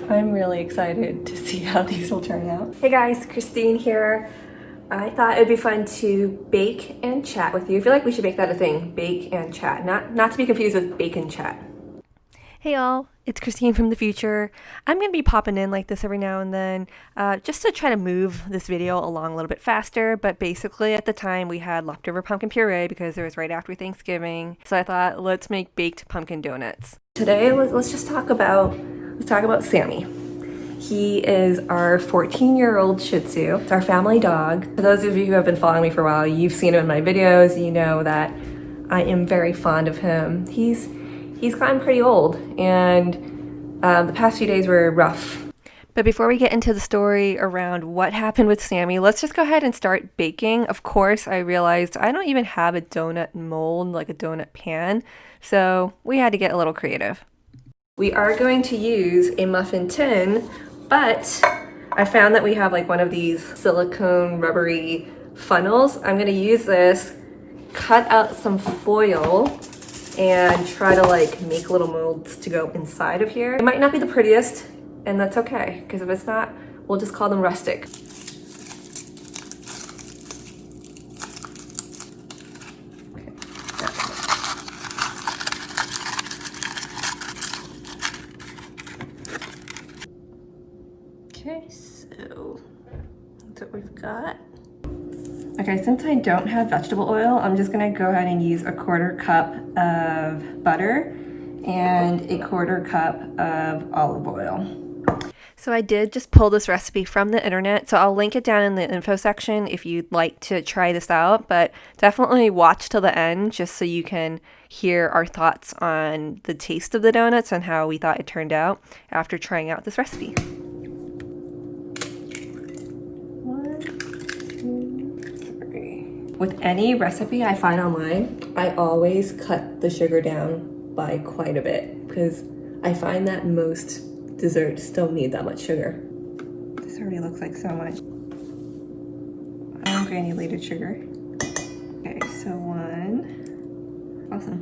I'm really excited to see how these will turn out. Hey guys, Christine here. I thought it'd be fun to bake and chat with you. I feel like we should make that a thing, bake and chat. Not to be confused with bacon chat. Hey y'all, it's Christine from the future. I'm going to be popping in like this every now and then just to try to move this video along a little bit faster, but basically at the time we had leftover pumpkin puree because it was right after Thanksgiving, so I thought let's make baked pumpkin donuts. Today let's talk about Sammy. He is our 14-year-old Shih Tzu. It's our family dog. For those of you who have been following me for a while, you've seen him in my videos. You know that I am very fond of him. He's gotten pretty old, and the past few days were rough. But before we get into the story around what happened with Sammy, let's just go ahead and start baking. Of course, I realized I don't even have a donut mold, like a donut pan, so we had to get a little creative. We are going to use a muffin tin, but I found that we have like one of these silicone rubbery funnels. I'm gonna use this, cut out some foil, and try to like make little molds to go inside of here. It might not be the prettiest, and that's okay, because if it's not, we'll just call them rustic. Okay, so that's what we've got. Okay, since I don't have vegetable oil, I'm just gonna go ahead and use a 1/4 cup of butter and a 1/4 cup of olive oil. So I did just pull this recipe from the internet, so I'll link it down in the info section if you'd like to try this out, but definitely watch till the end just so you can hear our thoughts on the taste of the donuts and how we thought it turned out after trying out this recipe. With any recipe I find online, I always cut the sugar down by quite a bit because I find that most desserts don't need that much sugar. This already looks like so much. Granulated sugar. Okay, so 1. Awesome.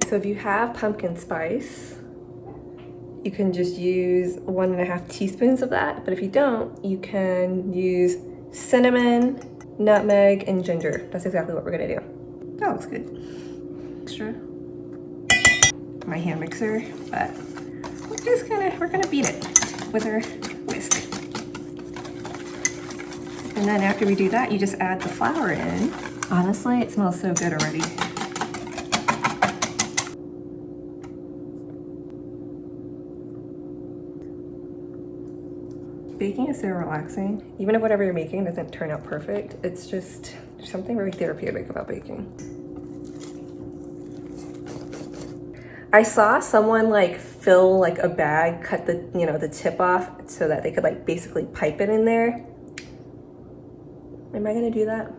So if you have pumpkin spice, you can just use 1.5 teaspoons of that, but if you don't, you can use cinnamon, nutmeg, and ginger. That's exactly what we're gonna do. That looks good. Extra. My hand mixer, but we're gonna beat it with our whisk. And then after we do that, you just add the flour in. Honestly, it smells so good already. Baking is so relaxing. Even if whatever you're making doesn't turn out perfect, it's just something very therapeutic about baking. I saw someone like fill like a bag, cut the, the tip off so that they could like basically pipe it in there. Am I gonna do that?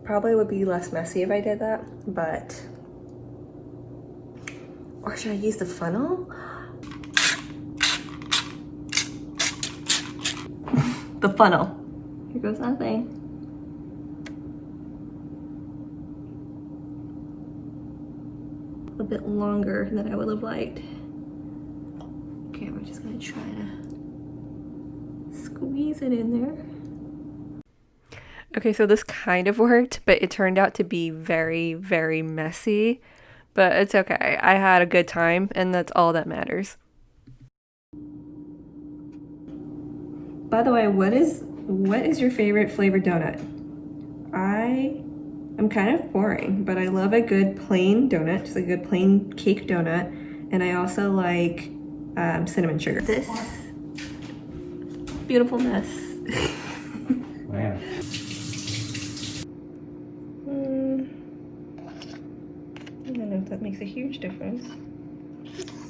Probably would be less messy if I did that, but, or should I use the funnel? The funnel. Here goes nothing. A bit longer than I would have liked. Okay, we're just gonna try to squeeze it in there. Okay, so this kind of worked, but it turned out to be very, very messy. But it's okay. I had a good time, and that's all that matters. By the way, what is your favorite flavored donut? I'm kind of boring, but I love a good plain donut, just a good plain cake donut, and I also like cinnamon sugar. This beautiful mess. Man. I don't know if that makes a huge difference.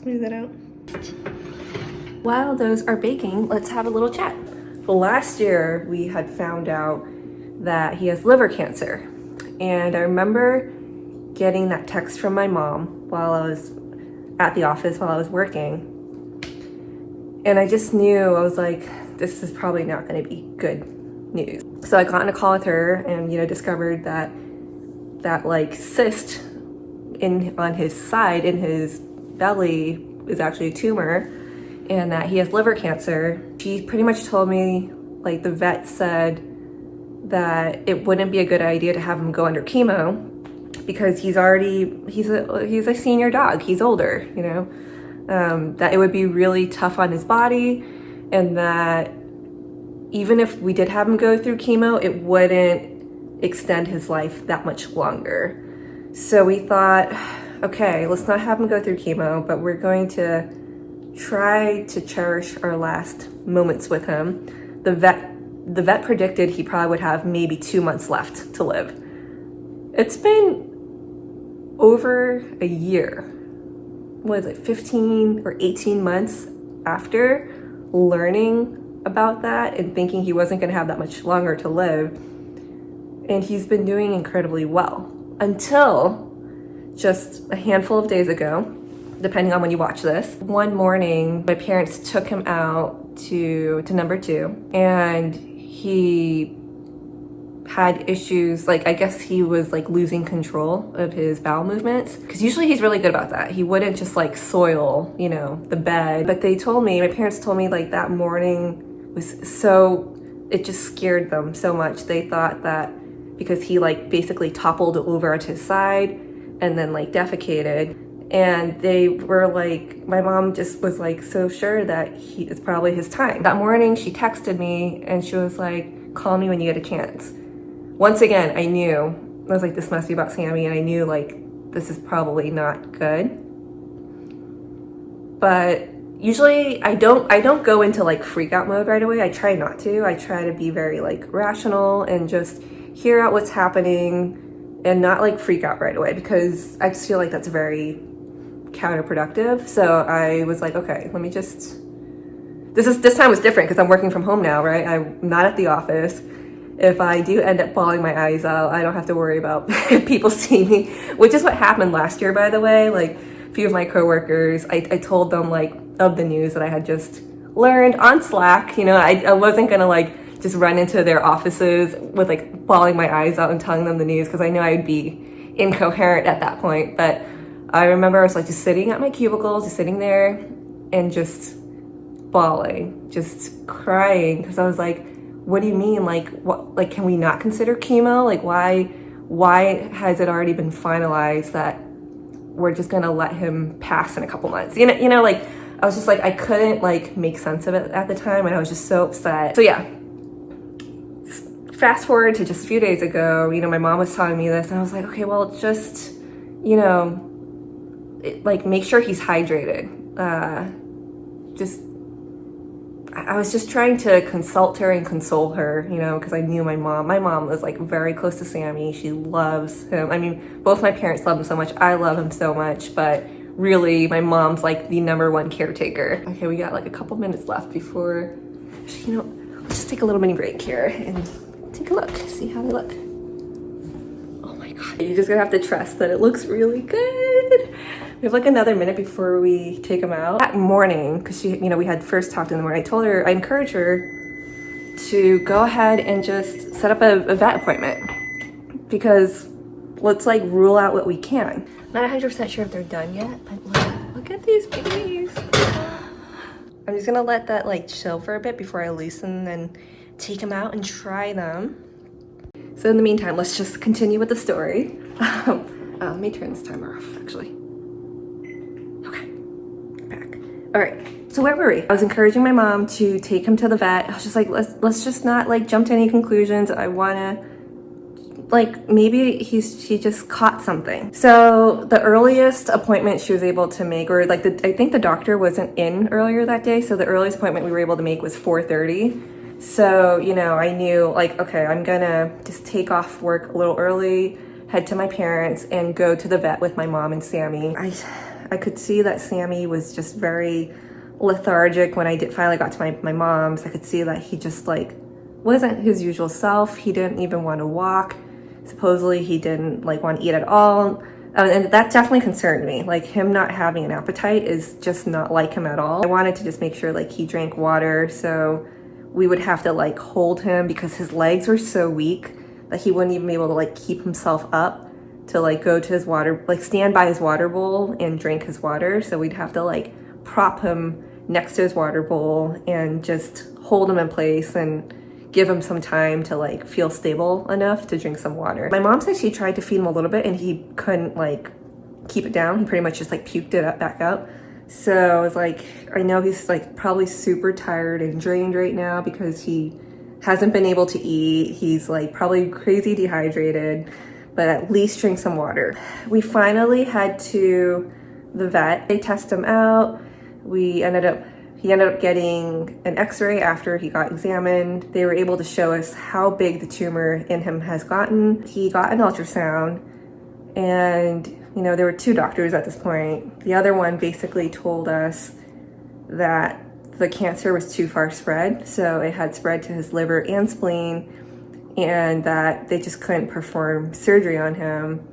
Smooth it out. While those are baking, let's have a little chat. Well, last year we had found out that he has liver cancer. And I remember getting that text from my mom while I was at the office while I was working. And I just knew, I was like, this is probably not gonna be good news. So I got on a call with her and, discovered that like cyst on his side, in his belly, is actually a tumor. and that he has liver cancer. She pretty much told me, like, the vet said that it wouldn't be a good idea to have him go under chemo because he's a senior dog. He's older, you know, that it would be really tough on his body, and that even if we did have him go through chemo, it wouldn't extend his life that much longer. So we thought, okay, let's not have him go through chemo, but we're going to try to cherish our last moments with him. The vet predicted he probably would have maybe 2 months left to live. It's been over a year. What is it, 15 or 18 months after learning about that and thinking he wasn't going to have that much longer to live. And he's been doing incredibly well until just a handful of days ago, depending on when you watch this. One morning, my parents took him out to number 2, and he had issues, like, I guess he was like losing control of his bowel movements, because usually he's really good about that. He wouldn't just like soil, you know, the bed. But they told me, my parents told me, like, that morning was so, it just scared them so much. They thought that because he like basically toppled over onto his side and then like defecated, and they were like, my mom just was like so sure that it's probably his time. That morning she texted me and she was like, call me when you get a chance. Once again, I knew, I was like, this must be about Sammy, and I knew like this is probably not good. But usually I don't go into like freak out mode right away. I try not to. I try to be very like rational and just hear out what's happening and not like freak out right away, because I just feel like that's very counterproductive. So I was like, okay, let me just, this time was different because I'm working from home now, right? I'm not at the office. If I do end up bawling my eyes out, I don't have to worry about people seeing me, which is what happened last year, by the way. Like, a few of my coworkers, I told them like of the news that I had just learned on Slack. You know, I wasn't gonna like just run into their offices with like bawling my eyes out and telling them the news, because I know I'd be incoherent at that point. But I remember I was like just sitting at my cubicle, just sitting there and just bawling, just crying, because I was like, what do you mean? Like, what, like, can we not consider chemo? Like, why has it already been finalized that we're just gonna let him pass in a couple months? You know, like, I was just like, I couldn't like make sense of it at the time, and I was just so upset. So yeah, fast forward to just a few days ago, you know, my mom was telling me this, and I was like, okay, well, just, you know, like, make sure he's hydrated. I was just trying to consult her and console her, you know, because I knew my mom was like very close to Sammy. She loves him. I mean, both my parents love him so much. I love him so much, but really my mom's like the #1 caretaker. Okay, we got like a couple minutes left before, you know, let's just take a little mini break here and take a look, see how they look. Oh my God, you're just gonna have to trust that it looks really good. We have like another minute before we take him out. That morning, because she, you know, we had first talked in the morning, I encouraged her to go ahead and just set up a vet appointment, because let's like rule out what we can. Not 100% sure if they're done yet, but look at these babies. I'm just gonna let that like chill for a bit before I loosen and take them out and try them. So in the meantime, let's just continue with the story. Let me turn this timer off, actually. Okay, back. All right, so where were we? I was encouraging my mom to take him to the vet. I was just like, let's just not like jump to any conclusions. I wanna, like, maybe he just caught something. So the earliest appointment she was able to make, or like I think the doctor wasn't in earlier that day, so the earliest appointment we were able to make was 4:30. So, you know, I knew like, okay, I'm gonna just take off work a little early, head to my parents, and go to the vet with my mom and Sammy. I could see that Sammy was just very lethargic when I finally got to my mom's. I could see that he just like wasn't his usual self. He didn't even want to walk. Supposedly he didn't like want to eat at all. And that definitely concerned me. Like, him not having an appetite is just not like him at all. I wanted to just make sure like he drank water, so we would have to like hold him because his legs were so weak that he wouldn't even be able to like keep himself up to like go to his water, like stand by his water bowl and drink his water. So we'd have to like prop him next to his water bowl and just hold him in place and give him some time to like feel stable enough to drink some water. My mom said she tried to feed him a little bit and he couldn't like keep it down. He pretty much just like puked it up back out. So I was like, I know he's like probably super tired and drained right now because he hasn't been able to eat. He's like probably crazy dehydrated, but at least drink some water. We finally had to the vet. They test him out. He ended up getting an x-ray after he got examined. They were able to show us how big the tumor in him has gotten. He got an ultrasound, and you know, there were 2 doctors at this point. The other one basically told us that the cancer was too far spread, so it had spread to his liver and spleen, and that they just couldn't perform surgery on him,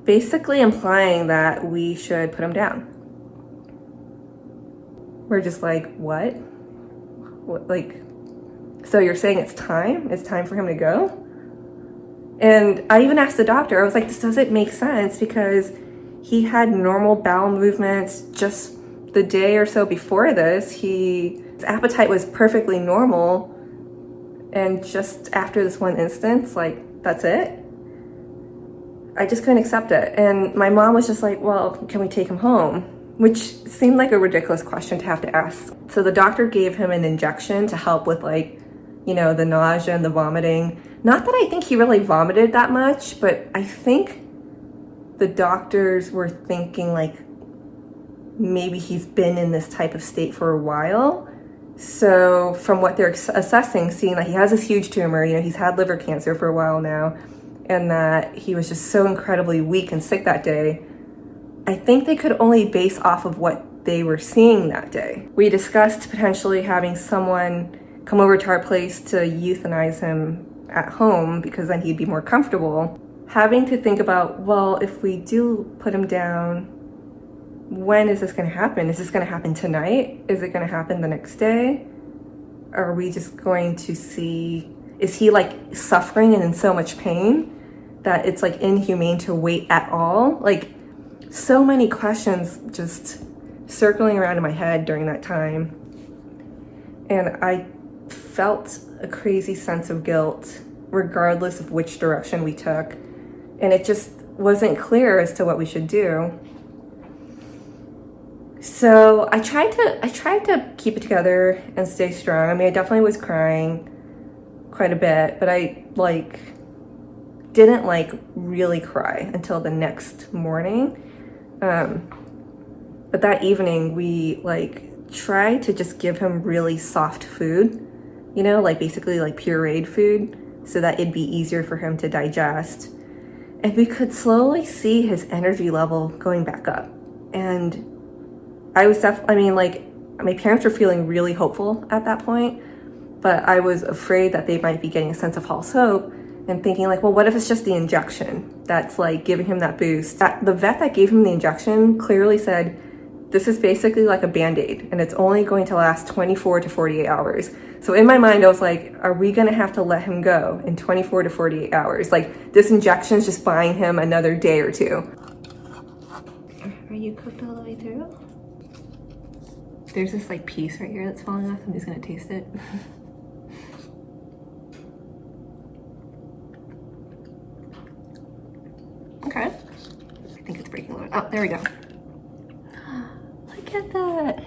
basically implying that we should put him down. We're just like, what? Like, so you're saying it's time? It's time for him to go? And I even asked the doctor, I was like, this doesn't make sense because he had normal bowel movements just the day or so before this. His appetite was perfectly normal. And just after this one instance, like, that's it? I just couldn't accept it. And my mom was just like, well, can we take him home? Which seemed like a ridiculous question to have to ask. So the doctor gave him an injection to help with like, you know, the nausea and the vomiting. Not that I think he really vomited that much, but I think the doctors were thinking like maybe he's been in this type of state for a while. So from what they're assessing, seeing that he has this huge tumor, you know, he's had liver cancer for a while now, and that he was just so incredibly weak and sick that day, I think they could only base off of what they were seeing that day. We discussed potentially having someone come over to our place to euthanize him at home because then he'd be more comfortable. Having to think about, well, if we do put him down, when is this going to happen? Is this going to happen tonight? Is it going to happen the next day? Are we just going to see, is he like suffering and in so much pain that it's like inhumane to wait at all? Like, so many questions just circling around in my head during that time. And I felt a crazy sense of guilt regardless of which direction we took. And it just wasn't clear as to what we should do. So I tried to keep it together and stay strong. I mean, I definitely was crying quite a bit, but I like didn't like really cry until the next morning. But that evening we like tried to just give him really soft food, you know, like basically like pureed food so that it'd be easier for him to digest. And we could slowly see his energy level going back up. And I was like my parents were feeling really hopeful at that point, but I was afraid that they might be getting a sense of false hope and thinking like, well, what if it's just the injection that's like giving him that boost? The vet that gave him the injection clearly said, this is basically like a Band-Aid and it's only going to last 24 to 48 hours. So in my mind, I was like, are we gonna have to let him go in 24 to 48 hours? Like this injection is just buying him another day or two. Are you cooked all the way through? There's this like piece right here that's falling off. I'm just gonna taste it. Okay. I think it's breaking a little. Oh, there we go. Look at that.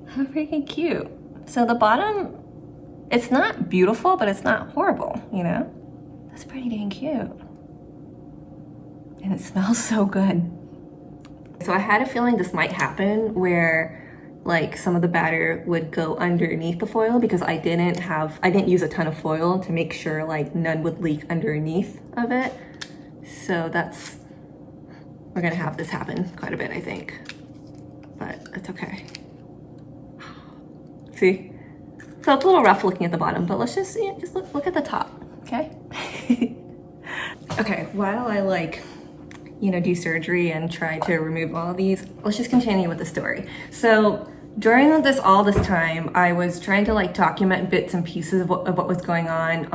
How freaking cute. So the bottom, it's not beautiful, but it's not horrible, you know? That's pretty dang cute. And it smells so good. So I had a feeling this might happen where like some of the batter would go underneath the foil because I didn't use a ton of foil to make sure like none would leak underneath of it. So we're gonna have this happen quite a bit, I think, but it's okay. See? So it's a little rough looking at the bottom, but let's just look at the top, okay? Okay, while I like, you know, do surgery and try to remove all of these, let's just continue with the story. So during all this time, I was trying to like document bits and pieces of what was going on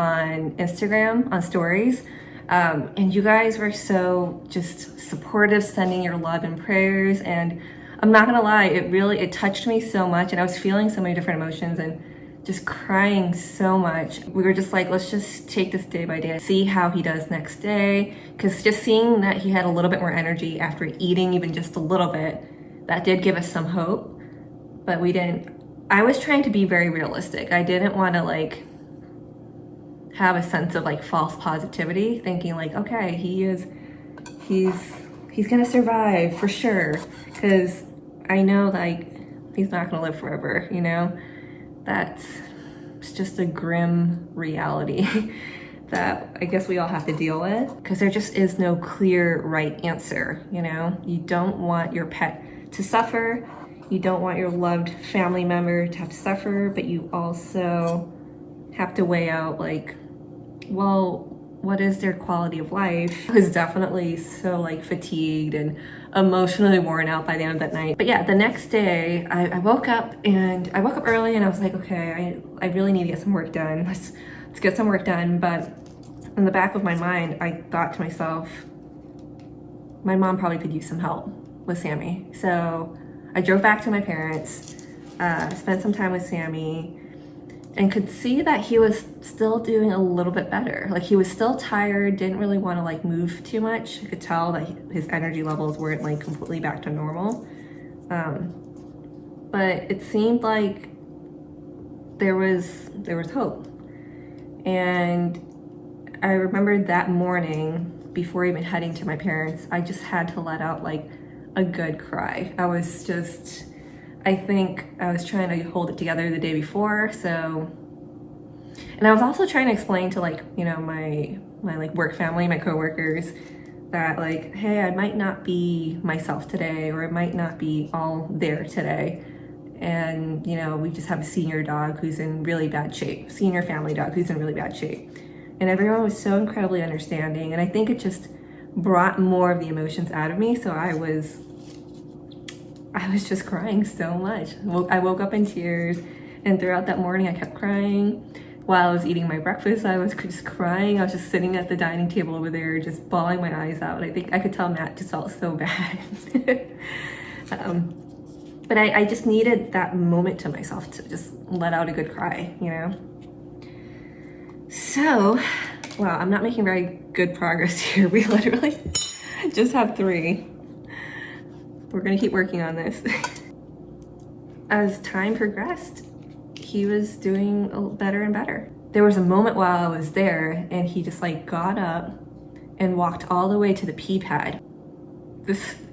Instagram, on stories. And you guys were so just supportive, sending your love and prayers. And I'm not gonna lie, it touched me so much, and I was feeling so many different emotions and just crying so much. We were just like, let's just take this day by day, see how he does next day. Because just seeing that he had a little bit more energy after eating even just a little bit, that did give us some hope. But we didn't, I was trying to be very realistic. I didn't want to like have a sense of like false positivity, thinking like, okay, he's gonna survive for sure. Because I know like he's not gonna live forever, you know? It's just a grim reality that I guess we all have to deal with, because there just is no clear right answer, you know? You don't want your pet to suffer, you don't want your loved family member to have to suffer, but you also have to weigh out like, well, what is their quality of life? I was definitely so like fatigued and emotionally worn out by the end of that night. But yeah, the next day I woke up early and I was like, okay, I really need to get some work done. Let's get some work done. But in the back of my mind, I thought to myself, my mom probably could use some help with Sammy. So I drove back to my parents, spent some time with Sammy, and could see that he was still doing a little bit better. Like he was still tired, didn't really want to like move too much. I could tell that his energy levels weren't like completely back to normal. But it seemed like there was hope. And I remember that morning, before even heading to my parents, I just had to let out like a good cry. I think I was trying to hold it together the day before, so, and I was also trying to explain to like, you know, my like work family, my coworkers, that like, hey, I might not be myself today, or I might not be all there today. And, you know, we just have a senior dog who's in really bad shape, senior family dog who's in really bad shape. And everyone was so incredibly understanding. And I think it just brought more of the emotions out of me. So I was just crying so much. I woke up in tears, and throughout that morning I kept crying. While I was eating my breakfast, I was just crying. I was just sitting at the dining table over there, just bawling my eyes out. I think I could tell Matt just felt so bad. But I just needed that moment to myself to just let out a good cry, you know? So, wow, I'm not making very good progress here. We literally just have 3. We're gonna keep working on this. As time progressed, he was doing better and better. There was a moment while I was there and he just like got up and walked all the way to the pee pad.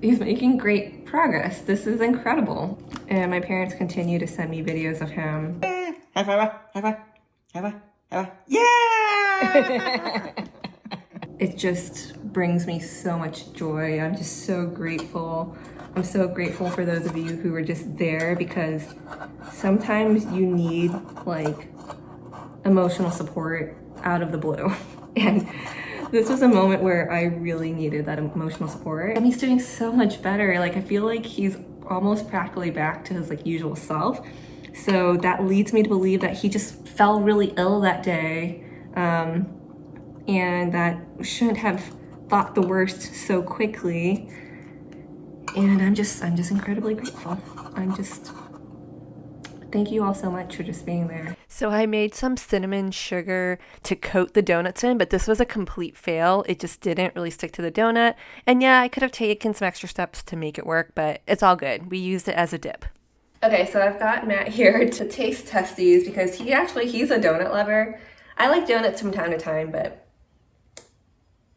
He's making great progress. This is incredible. And my parents continue to send me videos of him. High five, high five, high five, high five. Yeah! It just brings me so much joy. I'm just so grateful. I'm so grateful for those of you who were just there, because sometimes you need like emotional support out of the blue. And this was a moment where I really needed that emotional support. And he's doing so much better. Like I feel like he's almost practically back to his like usual self. So that leads me to believe that he just fell really ill that day, and that we shouldn't have thought the worst so quickly. And I'm just incredibly grateful. Thank you all so much for just being there. So I made some cinnamon sugar to coat the donuts in, but this was a complete fail. It just didn't really stick to the donut. And yeah, I could have taken some extra steps to make it work, but it's all good. We used it as a dip. Okay, so I've got Matt here to taste test these, because he's a donut lover. I like donuts from time to time, but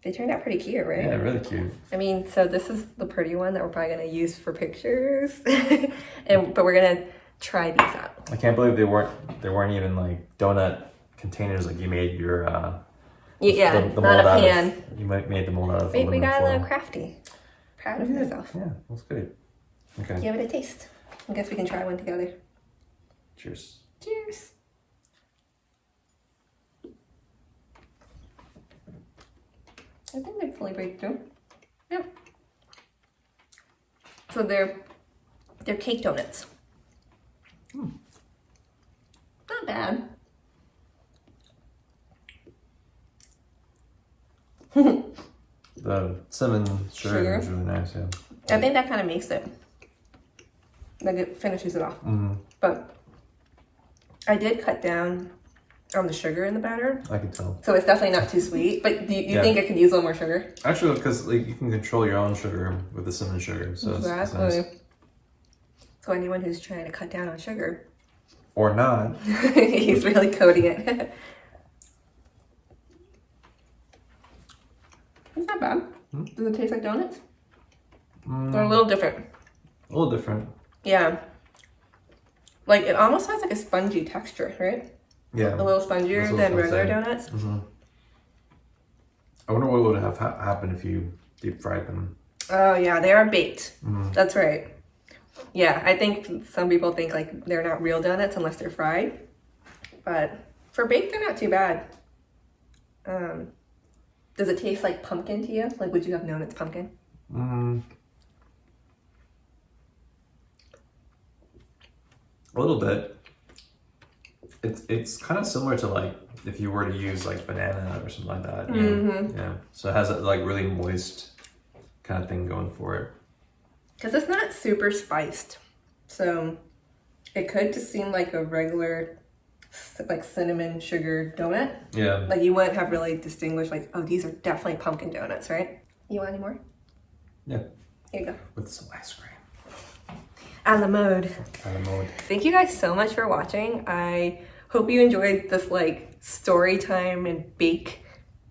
they turned out pretty cute, right? Yeah, really cute. I mean, so this is the pretty one that we're probably gonna use for pictures, but we're gonna try these out. I can't believe they weren't even like donut containers like you made your the mold not a out pan. of. You made the mold out of. We got foil. a little crafty. Proud of myself. Yeah, that's good. Okay. Give it a taste. I guess we can try one together. Cheers. Cheers. I think they fully break through. Yeah. So they're cake donuts. Not bad. The cinnamon sugar is really nice, yeah. I think that kind of makes it. Like it finishes it off. But I did cut down on the sugar in the batter. I can tell. So it's definitely not too sweet. But do you think it could use a little more sugar? Actually, because like you can control your own sugar with the cinnamon sugar, so it's nice. So anyone who's trying to cut down on sugar, or not, he's really coating it. It's not bad. Does it taste like donuts? They're a little different. A little different. Yeah. Like it almost has like a spongy texture, right? Yeah. A little spongier than regular donuts. I wonder what would have happened if you deep fried them. Oh yeah, they are baked. That's right. Yeah, I think some people think like they're not real donuts unless they're fried. But for baked, they're not too bad. Does it taste like pumpkin to you? Like, would you have known it's pumpkin? A little bit. It's kind of similar to like if you were to use like banana or something like that. Yeah. So it has that like really moist kind of thing going for it. Because it's not super spiced. So it could just seem like a regular like cinnamon sugar donut. Yeah. Like you wouldn't have really distinguished like, oh, these are definitely pumpkin donuts, right? You want any more? Yeah. Here you go. With some ice cream. A la mode. A la mode. Thank you guys so much for watching. I hope you enjoyed this like story time and bake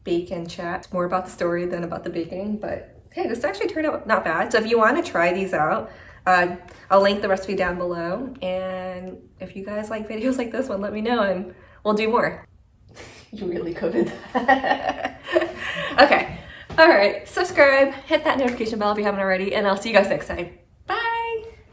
and chat. It's more about the story than about the baking, but hey, this actually turned out not bad. So if you want to try these out, I'll link the recipe down below. And if you guys like videos like this one, let me know and we'll do more. You really coded that. Okay. All right. Subscribe, hit that notification bell if you haven't already, and I'll see you guys next time.